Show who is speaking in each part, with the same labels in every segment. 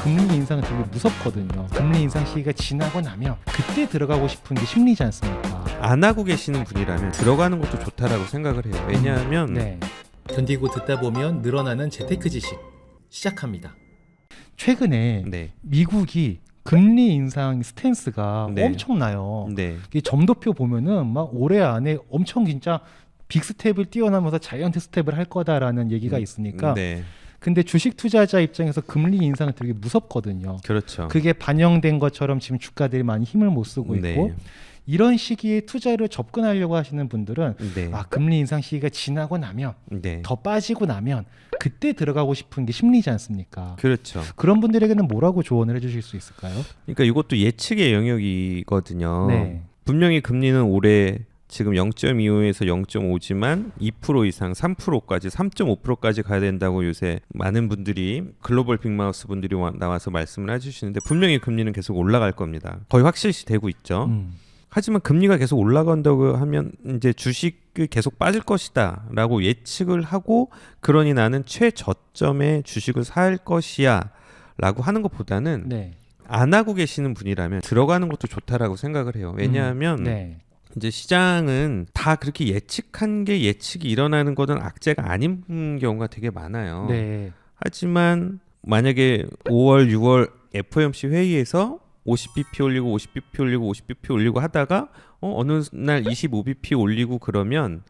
Speaker 1: 금리 인상은 되게 무섭거든요. 금리 인상 시기가 지나고 나면 그때 들어가고 싶은 게 심리지 않습니까?
Speaker 2: 안 하고 계시는 분이라면 들어가는 것도 좋다라고 생각을 해요. 왜냐하면
Speaker 1: 네. 견디고 듣다 보면 늘어나는 재테크 지식 시작합니다. 최근에
Speaker 2: 네.
Speaker 1: 미국이 금리 인상 스탠스가
Speaker 2: 네.
Speaker 1: 엄청나요.
Speaker 2: 네.
Speaker 1: 이 점도표 보면은 막 올해 안에 엄청 진짜 빅 스텝을 뛰어넘어서 자이언트 스텝을 할 거다라는 얘기가 있으니까.
Speaker 2: 네.
Speaker 1: 근데 주식 투자자 입장에서 금리 인상은 되게 무섭거든요.
Speaker 2: 그렇죠.
Speaker 1: 그게 반영된 것처럼 지금 주가들이 많이 힘을 못 쓰고 있고
Speaker 2: 네.
Speaker 1: 이런 시기에 투자를 접근하려고 하시는 분들은
Speaker 2: 네.
Speaker 1: 금리 인상 시기가 지나고 나면
Speaker 2: 네.
Speaker 1: 더 빠지고 나면 그때 들어가고 싶은 게 심리지 않습니까?
Speaker 2: 그렇죠.
Speaker 1: 그런 분들에게는 뭐라고 조언을 해주실 수 있을까요?
Speaker 2: 그러니까 이것도 예측의 영역이거든요.
Speaker 1: 네.
Speaker 2: 분명히 금리는 올해 지금 0.25에서 0.5지만 2% 이상 3%까지 3.5%까지 가야 된다고 요새 많은 분들이 글로벌 빅마우스 분들이 나와서 말씀을 해주시는데 분명히 금리는 계속 올라갈 겁니다. 거의 확실시 되고 있죠. 하지만 금리가 계속 올라간다고 하면 이제 주식이 계속 빠질 것이다 라고 예측을 하고 그러니 나는 최저점에 주식을 살 것이야 라고 하는 것보다는
Speaker 1: 네.
Speaker 2: 안 하고 계시는 분이라면 들어가는 것도 좋다라고 생각을 해요. 왜냐하면
Speaker 1: 네.
Speaker 2: 이제 시장은 다 그렇게 예측한 게 예측이 일어나는 것은 악재가 아닌 경우가 되게 많아요.
Speaker 1: 네.
Speaker 2: 하지만 만약에 5월, 6월 FOMC 회의에서 50bp 올리고 50bp 올리고 50bp 올리고 하다가 어느 날 25bp 올리고 그러면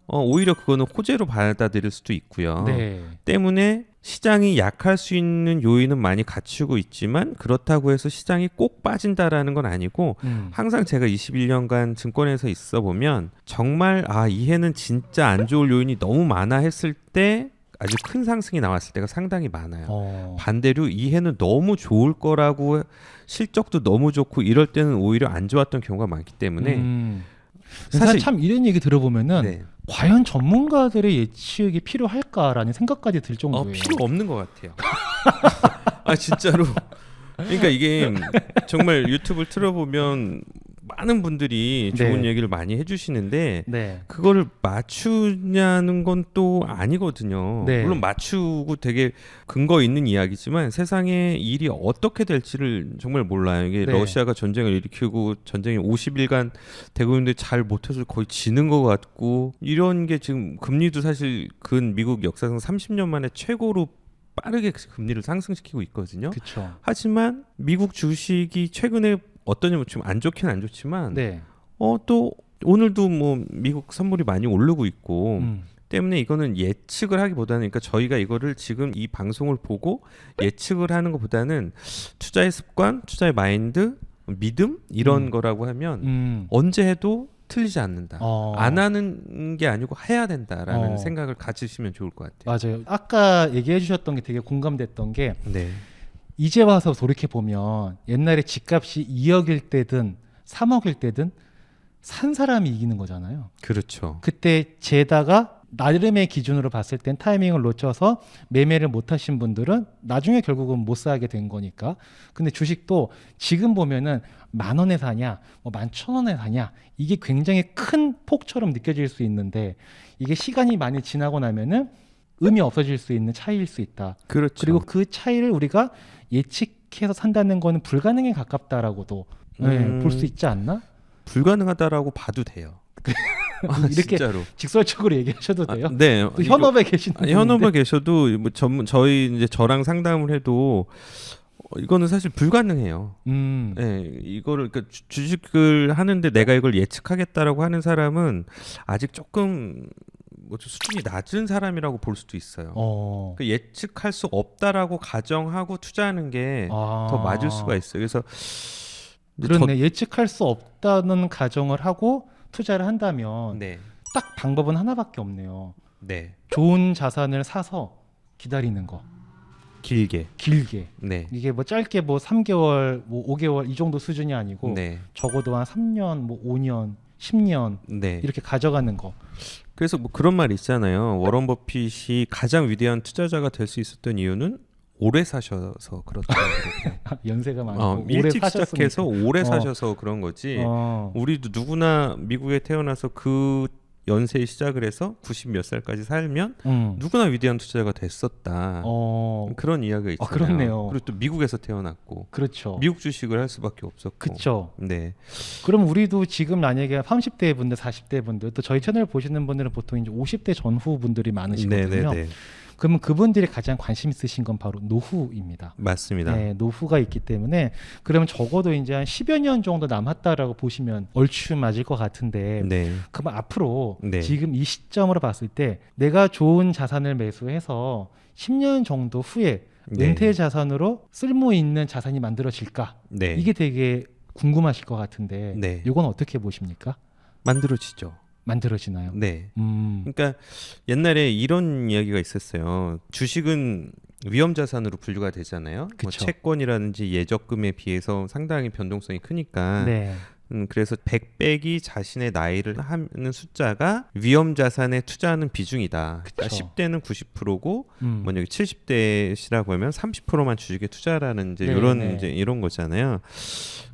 Speaker 2: 오히려 그거는 호재로 받아들일 수도 있고요.
Speaker 1: 네.
Speaker 2: 때문에 시장이 약할 수 있는 요인은 많이 갖추고 있지만 그렇다고 해서 시장이 꼭 빠진다라는 건 아니고 항상 제가 21년간 증권에서 있어 보면 정말 이 해는 진짜 안 좋을 요인이 너무 많아 했을 때 아주 큰 상승이 나왔을 때가 상당히 많아요. 반대로 이 해는 너무 좋을 거라고 실적도 너무 좋고 이럴 때는 오히려 안 좋았던 경우가 많기 때문에
Speaker 1: 사실 참 이런 얘기 들어보면은
Speaker 2: 네.
Speaker 1: 과연 전문가들의 예측이 필요할까라는 생각까지 들 정도예요.
Speaker 2: 필요 없는 것 같아요. 진짜로. 그러니까 이게 정말 유튜브를 틀어보면 많은 분들이 좋은
Speaker 1: 네.
Speaker 2: 얘기를 많이 해주시는데
Speaker 1: 네.
Speaker 2: 그거를 맞추냐는 건 또 아니거든요.
Speaker 1: 네.
Speaker 2: 물론 맞추고 되게 근거 있는 이야기지만 세상에 일이 어떻게 될지를 정말 몰라요. 이게
Speaker 1: 네.
Speaker 2: 러시아가 전쟁을 일으키고 전쟁이 50일간 되고 있는데 잘 못해서 거의 지는 것 같고 이런 게 지금 금리도 사실 근 미국 역사상 30년 만에 최고로 빠르게 금리를 상승시키고 있거든요.
Speaker 1: 그렇죠.
Speaker 2: 하지만 미국 주식이 최근에 어떠냐면 지금 안 좋긴 안 좋지만
Speaker 1: 네.
Speaker 2: 또 오늘도 뭐 미국 선물이 많이 오르고 있고 때문에 이거는 예측을 하기보다는 그러니까 저희가 이거를 지금 이 방송을 보고 예측을 하는 것보다는 투자의 습관, 투자의 마인드, 믿음 이런 거라고 하면 언제 해도 틀리지 않는다. 안 하는 게 아니고 해야 된다라는 생각을 가지시면 좋을 것 같아요.
Speaker 1: 맞아요. 아까 얘기해 주셨던 게 되게 공감됐던 게
Speaker 2: 네.
Speaker 1: 이제 와서 돌이켜 보면 옛날에 집값이 2억일 때든 3억일 때든 산 사람이 이기는 거잖아요.
Speaker 2: 그렇죠.
Speaker 1: 그때 재다가 나름의 기준으로 봤을 땐 타이밍을 놓쳐서 매매를 못 하신 분들은 나중에 결국은 못 사게 된 거니까. 근데 주식도 지금 보면은 10,000원에 사냐, 뭐 11,000원에 사냐, 이게 굉장히 큰 폭처럼 느껴질 수 있는데 이게 시간이 많이 지나고 나면은 의미 없어질 수 있는 차이일 수 있다.
Speaker 2: 그렇죠.
Speaker 1: 그리고 그 차이를 우리가 예측해서 산다는 거는 불가능에 가깝다라고도 볼 수 있지 않나?
Speaker 2: 불가능하다라고 봐도 돼요.
Speaker 1: 이렇게
Speaker 2: 진짜로.
Speaker 1: 직설적으로 얘기하셔도 돼요?
Speaker 2: 네.
Speaker 1: 또 현업에 계시는 분인데.
Speaker 2: 현업에 계셔도 뭐 저희 이제 저랑 상담을 해도 이거는 사실 불가능해요. 네, 이거를 그러니까 주식을 하는데 내가 이걸 예측하겠다라고 하는 사람은 아직 조금 뭐 수준이 낮은 사람이라고 볼 수도 있어요. 그러니까 예측할 수 없다라고 가정하고 투자하는 게 더 맞을 수가 있어요. 그래서
Speaker 1: 그렇네. 예측할 수 없다는 가정을 하고 투자를 한다면
Speaker 2: 네.
Speaker 1: 딱 방법은 하나밖에 없네요.
Speaker 2: 네.
Speaker 1: 좋은 자산을 사서 기다리는 거.
Speaker 2: 길게. 네.
Speaker 1: 이게 뭐 짧게 뭐 3개월, 뭐 5개월 이 정도 수준이 아니고
Speaker 2: 네.
Speaker 1: 적어도 한 3년, 뭐 5년, 10년
Speaker 2: 네.
Speaker 1: 이렇게 가져가는 거.
Speaker 2: 그래서 뭐 그런 말이 있잖아요. 워런 버핏이 가장 위대한 투자자가 될 수 있었던 이유는 오래 사셔서 그렇다고 그러고.
Speaker 1: 연세가 많고 오래
Speaker 2: 일찍
Speaker 1: 사셨으니까.
Speaker 2: 시작해서 오래 사셔서 그런 거지. 우리도 누구나 미국에 태어나서 그 연세에 시작을 해서 90 몇 살까지 살면
Speaker 1: 음.
Speaker 2: 누구나 위대한 투자자가 됐었다. 그런 이야기가 있잖아요.
Speaker 1: 그렇네요.
Speaker 2: 그리고 또 미국에서 태어났고
Speaker 1: 그렇죠.
Speaker 2: 미국 주식을 할 수밖에 없었고.
Speaker 1: 그렇죠.
Speaker 2: 네.
Speaker 1: 그럼 우리도 지금 만약에 30대 분들, 40대 분들, 또 저희 채널 보시는 분들은 보통 이제 50대 전후 분들이 많으시거든요.
Speaker 2: 네네네.
Speaker 1: 그러면 그분들이 가장 관심 있으신 건 바로 노후입니다.
Speaker 2: 맞습니다.
Speaker 1: 네, 노후가 있기 때문에 그러면 적어도 이제 한 10여 년 정도 남았다라고 보시면 얼추 맞을 것 같은데
Speaker 2: 네.
Speaker 1: 그럼 앞으로
Speaker 2: 네.
Speaker 1: 지금 이 시점으로 봤을 때 내가 좋은 자산을 매수해서 10년 정도 후에
Speaker 2: 네.
Speaker 1: 은퇴 자산으로 쓸모 있는 자산이 만들어질까?
Speaker 2: 네.
Speaker 1: 이게 되게 궁금하실 것 같은데
Speaker 2: 네.
Speaker 1: 이건 어떻게 보십니까?
Speaker 2: 만들어지죠.
Speaker 1: 만들어지나요?
Speaker 2: 네. 그러니까 옛날에 이런 이야기가 있었어요. 주식은 위험 자산으로 분류가 되잖아요. 뭐
Speaker 1: 그쵸.
Speaker 2: 채권이라든지 예적금에 비해서 상당히 변동성이 크니까.
Speaker 1: 네.
Speaker 2: 그래서 100 빼기 자신의 나이를 하는 숫자가 위험 자산에 투자하는 비중이다. 그러니까
Speaker 1: 그쵸.
Speaker 2: 10대는 90%고 만약에 70대시라고 하면 30%만 주식에 투자라는 이제
Speaker 1: 네,
Speaker 2: 이런
Speaker 1: 네.
Speaker 2: 이제 이런 거잖아요.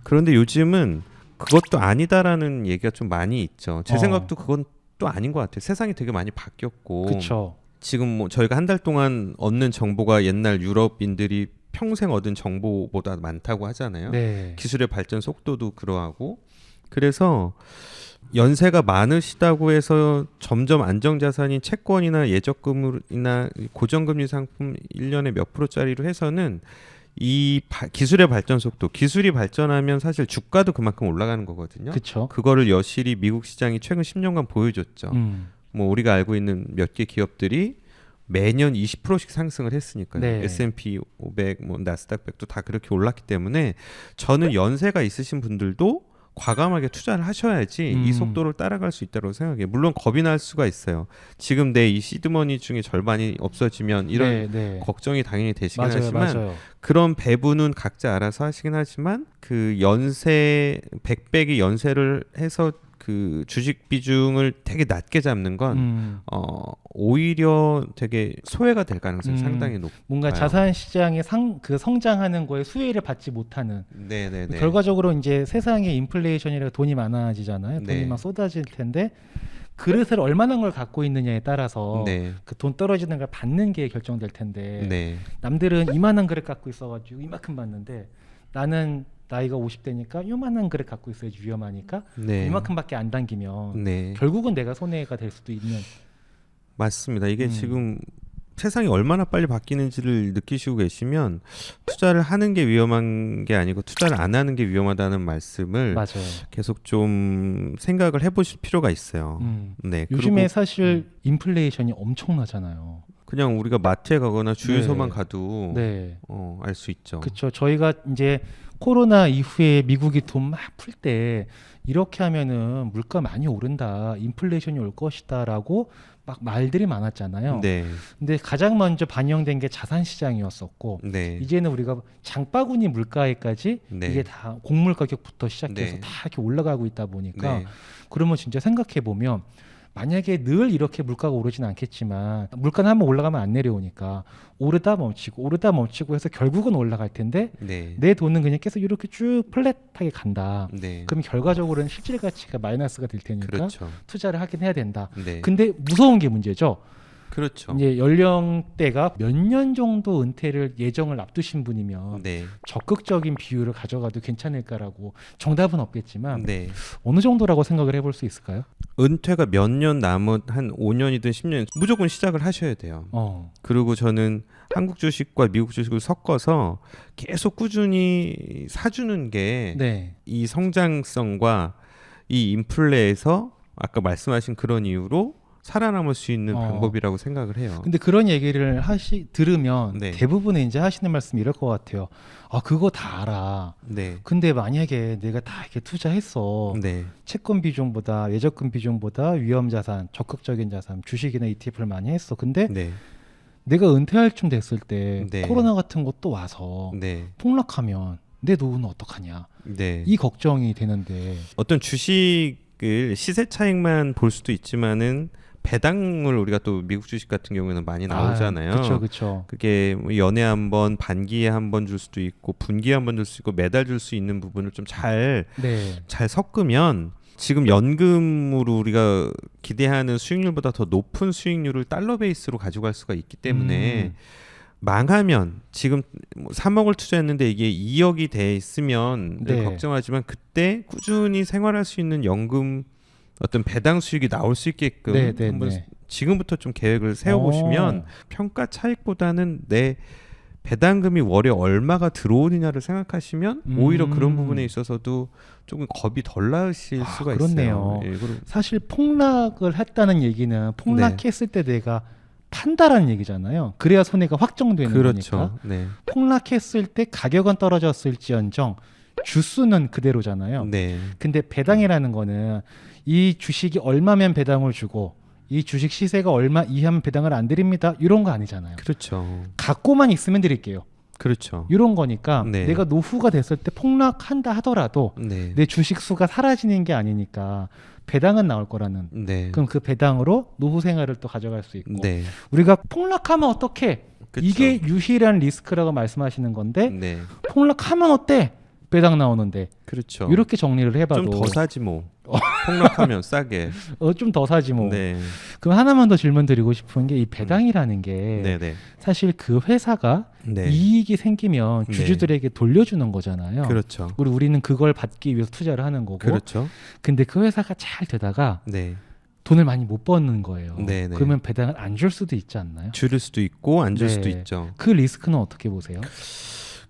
Speaker 2: 그런데 요즘은 그것도 아니다라는 얘기가 좀 많이 있죠. 제 생각도 그건 또 아닌 것 같아요. 세상이 되게 많이 바뀌었고
Speaker 1: 그렇죠.
Speaker 2: 지금 뭐 저희가 한 달 동안 얻는 정보가 옛날 유럽인들이 평생 얻은 정보보다 많다고 하잖아요.
Speaker 1: 네.
Speaker 2: 기술의 발전 속도도 그러하고 그래서 연세가 많으시다고 해서 점점 안정자산인 채권이나 예적금이나 고정금리 상품 1년에 몇 프로짜리로 해서는 이 기술의 발전 속도, 기술이 발전하면 사실 주가도 그만큼 올라가는 거거든요.
Speaker 1: 그렇죠.
Speaker 2: 그거를 여실히 미국 시장이 최근 10년간 보여줬죠. 뭐 우리가 알고 있는 몇 개 기업들이 매년 20%씩 상승을 했으니까요.
Speaker 1: 네.
Speaker 2: S&P 500, 뭐 나스닥 100도 다 그렇게 올랐기 때문에 저는 연세가 있으신 분들도 과감하게 투자를 하셔야지 이 속도를 따라갈 수 있다고 생각해요. 물론 겁이 날 수가 있어요. 지금 내 이 시드머니 중에 절반이 없어지면 이런
Speaker 1: 네.
Speaker 2: 걱정이 당연히 되시긴
Speaker 1: 맞아요,
Speaker 2: 하지만
Speaker 1: 맞아요.
Speaker 2: 그런 배분은 각자 알아서 하시긴 하지만 그 연세 100배기 연세를 해서 그 주식 비중을 되게 낮게 잡는 건 오히려 되게 소외가 될 가능성이 상당히 높아요.
Speaker 1: 뭔가 자산 시장의 그 성장하는 거에 수혜를 받지 못하는.
Speaker 2: 네네네.
Speaker 1: 결과적으로 이제 세상에 인플레이션이라 돈이 많아지잖아요. 돈이
Speaker 2: 네.
Speaker 1: 막 쏟아질 텐데 그릇을 얼마나 걸 갖고 있느냐에 따라서
Speaker 2: 네.
Speaker 1: 그 돈 떨어지는 걸 받는 게 결정될 텐데
Speaker 2: 네.
Speaker 1: 남들은 이만한 그릇 갖고 있어가지고 이만큼 받는데 나는 나이가 50대니까 요만한 그릇 갖고 있어야지 위험하니까
Speaker 2: 네.
Speaker 1: 이만큼밖에 안 당기면
Speaker 2: 네.
Speaker 1: 결국은 내가 손해가 될 수도 있는.
Speaker 2: 맞습니다. 이게 지금 세상이 얼마나 빨리 바뀌는지를 느끼시고 계시면 투자를 하는 게 위험한 게 아니고 투자를 안 하는 게 위험하다는 말씀을
Speaker 1: 맞아요.
Speaker 2: 계속 좀 생각을 해보실 필요가 있어요. 네.
Speaker 1: 요즘에
Speaker 2: 그리고
Speaker 1: 사실 인플레이션이 엄청나잖아요.
Speaker 2: 그냥 우리가 마트에 가거나 주유소만
Speaker 1: 네.
Speaker 2: 가도
Speaker 1: 네.
Speaker 2: 알 수 있죠.
Speaker 1: 그렇죠. 저희가 이제 코로나 이후에 미국이 돈 막 풀 때 이렇게 하면은 물가 많이 오른다, 인플레이션이 올 것이다라고 막 말들이 많았잖아요.
Speaker 2: 네.
Speaker 1: 근데 가장 먼저 반영된 게 자산 시장이었었고
Speaker 2: 네.
Speaker 1: 이제는 우리가 장바구니 물가에까지
Speaker 2: 네.
Speaker 1: 이게 다 곡물 가격부터 시작해서
Speaker 2: 네.
Speaker 1: 다 이렇게 올라가고 있다 보니까
Speaker 2: 네.
Speaker 1: 그러면 진짜 생각해 보면 만약에 늘 이렇게 물가가 오르진 않겠지만 물가는 한번 올라가면 안 내려오니까 오르다 멈추고 해서 결국은 올라갈 텐데
Speaker 2: 네.
Speaker 1: 내 돈은 그냥 계속 이렇게 쭉 플랫하게 간다.
Speaker 2: 네.
Speaker 1: 그럼 결과적으로는 실질 가치가 마이너스가 될 테니까
Speaker 2: 그렇죠.
Speaker 1: 투자를 하긴 해야 된다.
Speaker 2: 네.
Speaker 1: 근데 무서운 게 문제죠.
Speaker 2: 그렇죠.
Speaker 1: 이제 연령대가 몇 년 정도 은퇴를 예정을 앞두신 분이면
Speaker 2: 네.
Speaker 1: 적극적인 비율을 가져가도 괜찮을까라고 정답은 없겠지만
Speaker 2: 네.
Speaker 1: 어느 정도라고 생각을 해볼 수 있을까요?
Speaker 2: 은퇴가 몇 년 남은 한 5년이든 10년 무조건 시작을 하셔야 돼요. 그리고 저는 한국 주식과 미국 주식을 섞어서 계속 꾸준히 사주는 게 이
Speaker 1: 네.
Speaker 2: 성장성과 이 인플레에서 아까 말씀하신 그런 이유로 살아남을 수 있는 방법이라고 생각을 해요.
Speaker 1: 근데 그런 얘기를 들으면
Speaker 2: 네.
Speaker 1: 대부분 이제 하시는 말씀이 이럴 것 같아요. 아, 그거 다 알아.
Speaker 2: 네.
Speaker 1: 근데 만약에 내가 다 이렇게 투자했어.
Speaker 2: 네.
Speaker 1: 채권 비중보다 예적금 비중보다 위험 자산, 적극적인 자산, 주식이나 ETF를 많이 했어. 근데
Speaker 2: 네.
Speaker 1: 내가 은퇴할 쯤 됐을 때
Speaker 2: 네.
Speaker 1: 코로나 같은 것도 와서
Speaker 2: 네.
Speaker 1: 폭락하면 내 노후는 어떡하냐.
Speaker 2: 네.
Speaker 1: 이 걱정이 되는데.
Speaker 2: 어떤 주식을 시세 차익만 볼 수도 있지만은 배당을 우리가 또 미국 주식 같은 경우에는 많이 나오잖아요.
Speaker 1: 그렇죠.
Speaker 2: 그게 뭐 연에 한 번, 반기에 한 번 줄 수도 있고 분기에 한 번 줄 수 있고 매달 줄 수 있는 부분을 좀 잘
Speaker 1: 네.
Speaker 2: 섞으면 지금 연금으로 우리가 기대하는 수익률보다 더 높은 수익률을 달러 베이스로 가져갈 수가 있기 때문에 망하면 지금 3억을 투자했는데 이게 2억이 돼 있으면
Speaker 1: 네.
Speaker 2: 걱정하지만 그때 꾸준히 생활할 수 있는 연금 어떤 배당 수익이 나올 수 있게끔
Speaker 1: 네, 네,
Speaker 2: 한번
Speaker 1: 네.
Speaker 2: 지금부터 좀 계획을 세워보시면 평가 차익보다는 내 배당금이 월에 얼마가 들어오느냐를 생각하시면 오히려 그런 부분에 있어서도 조금 겁이 덜 나으실 수가
Speaker 1: 그렇네요.
Speaker 2: 있어요. 예,
Speaker 1: 사실 폭락을 했다는 얘기는 폭락했을 때 내가 판다라는 얘기잖아요. 그래야 손해가 확정되는
Speaker 2: 그렇죠.
Speaker 1: 거니까.
Speaker 2: 네.
Speaker 1: 폭락했을 때 가격은 떨어졌을지언정 주수는 그대로잖아요.
Speaker 2: 네.
Speaker 1: 근데 배당이라는 거는 이 주식이 얼마면 배당을 주고 이 주식 시세가 얼마 이하면 배당을 안 드립니다. 이런 거 아니잖아요.
Speaker 2: 그렇죠.
Speaker 1: 갖고만 있으면 드릴게요.
Speaker 2: 그렇죠.
Speaker 1: 이런 거니까
Speaker 2: 네.
Speaker 1: 내가 노후가 됐을 때 폭락한다 하더라도
Speaker 2: 네.
Speaker 1: 내 주식 수가 사라지는 게 아니니까 배당은 나올 거라는.
Speaker 2: 네.
Speaker 1: 그럼 그 배당으로 노후 생활을 또 가져갈 수 있고.
Speaker 2: 네.
Speaker 1: 우리가 폭락하면 어떡해?
Speaker 2: 그쵸.
Speaker 1: 이게 유일한 리스크라고 말씀하시는 건데
Speaker 2: 네.
Speaker 1: 폭락하면 어때? 배당 나오는데.
Speaker 2: 그렇죠.
Speaker 1: 이렇게 정리를 해봐도
Speaker 2: 좀 더 사지 뭐. 폭락하면 싸게.
Speaker 1: 좀 더 사지 뭐.
Speaker 2: 네.
Speaker 1: 그럼 하나만 더 질문 드리고 싶은 게 이 배당이라는 게
Speaker 2: 네, 네.
Speaker 1: 사실 그 회사가
Speaker 2: 네.
Speaker 1: 이익이 생기면
Speaker 2: 네.
Speaker 1: 주주들에게 돌려주는 거잖아요.
Speaker 2: 그렇죠.
Speaker 1: 우리는 그걸 받기 위해서 투자를 하는 거고.
Speaker 2: 그렇죠.
Speaker 1: 근데 그 회사가 잘 되다가
Speaker 2: 네.
Speaker 1: 돈을 많이 못 버는 거예요.
Speaker 2: 네, 네.
Speaker 1: 그러면 배당을 안 줄 수도 있지 않나요?
Speaker 2: 줄일 수도 있고 안 줄
Speaker 1: 네.
Speaker 2: 수도 있죠.
Speaker 1: 그 리스크는 어떻게 보세요?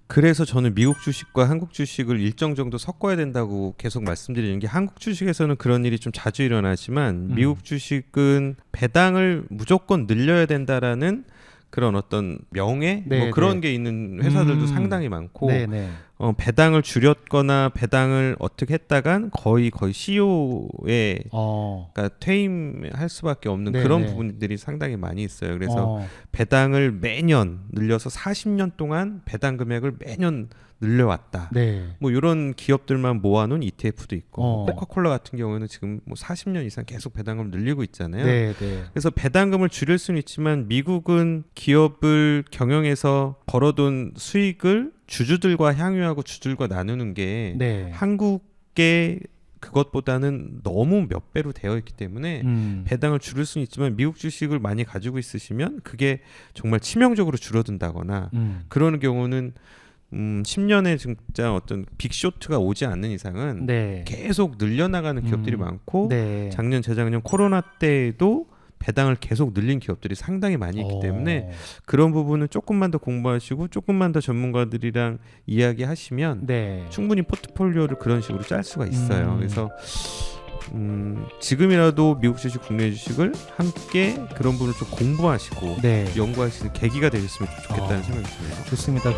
Speaker 2: 그래서 저는 미국 주식과 한국 주식을 일정 정도 섞어야 된다고 계속 말씀드리는 게 한국 주식에서는 그런 일이 좀 자주 일어나지만 미국 주식은 배당을 무조건 늘려야 된다라는 그런 어떤 명예
Speaker 1: 네,
Speaker 2: 뭐 그런
Speaker 1: 네.
Speaker 2: 게 있는 회사들도 상당히 많고
Speaker 1: 네네.
Speaker 2: 배당을 줄였거나 배당을 어떻게 했다간 거의 CEO의 그러니까 퇴임할 수밖에 없는
Speaker 1: 네,
Speaker 2: 그런
Speaker 1: 네.
Speaker 2: 부분들이 상당히 많이 있어요. 그래서 배당을 매년 늘려서 40년 동안 배당 금액을 매년 늘려왔다.
Speaker 1: 네.
Speaker 2: 뭐 이런 기업들만 모아놓은 ETF도 있고
Speaker 1: 어.
Speaker 2: 코카콜라 같은 경우는 지금 뭐 40년 이상 계속 배당금을 늘리고 있잖아요.
Speaker 1: 네, 네.
Speaker 2: 그래서 배당금을 줄일 수는 있지만 미국은 기업을 경영해서 벌어둔 수익을 주주들과 향유하고 주주들과 나누는 게
Speaker 1: 네.
Speaker 2: 한국의 그것보다는 너무 몇 배로 되어 있기 때문에 배당을 줄일 수는 있지만 미국 주식을 많이 가지고 있으시면 그게 정말 치명적으로 줄어든다거나 그러는 경우는 10년에 진짜 어떤 빅쇼트가 오지 않는 이상은
Speaker 1: 네.
Speaker 2: 계속 늘려나가는 기업들이 많고
Speaker 1: 네.
Speaker 2: 작년 재작년 코로나 때에도 배당을 계속 늘린 기업들이 상당히 많이 있기 때문에 그런 부분은 조금만 더 공부하시고 조금만 더 전문가들이랑 이야기하시면
Speaker 1: 네.
Speaker 2: 충분히 포트폴리오를 그런 식으로 짤 수가 있어요. 그래서 지금이라도 미국 주식, 국내 주식을 함께 그런 부분을 좀 공부하시고
Speaker 1: 네.
Speaker 2: 연구하시는 계기가 되셨으면 좋겠다는 생각이 드네요.
Speaker 1: 좋습니다.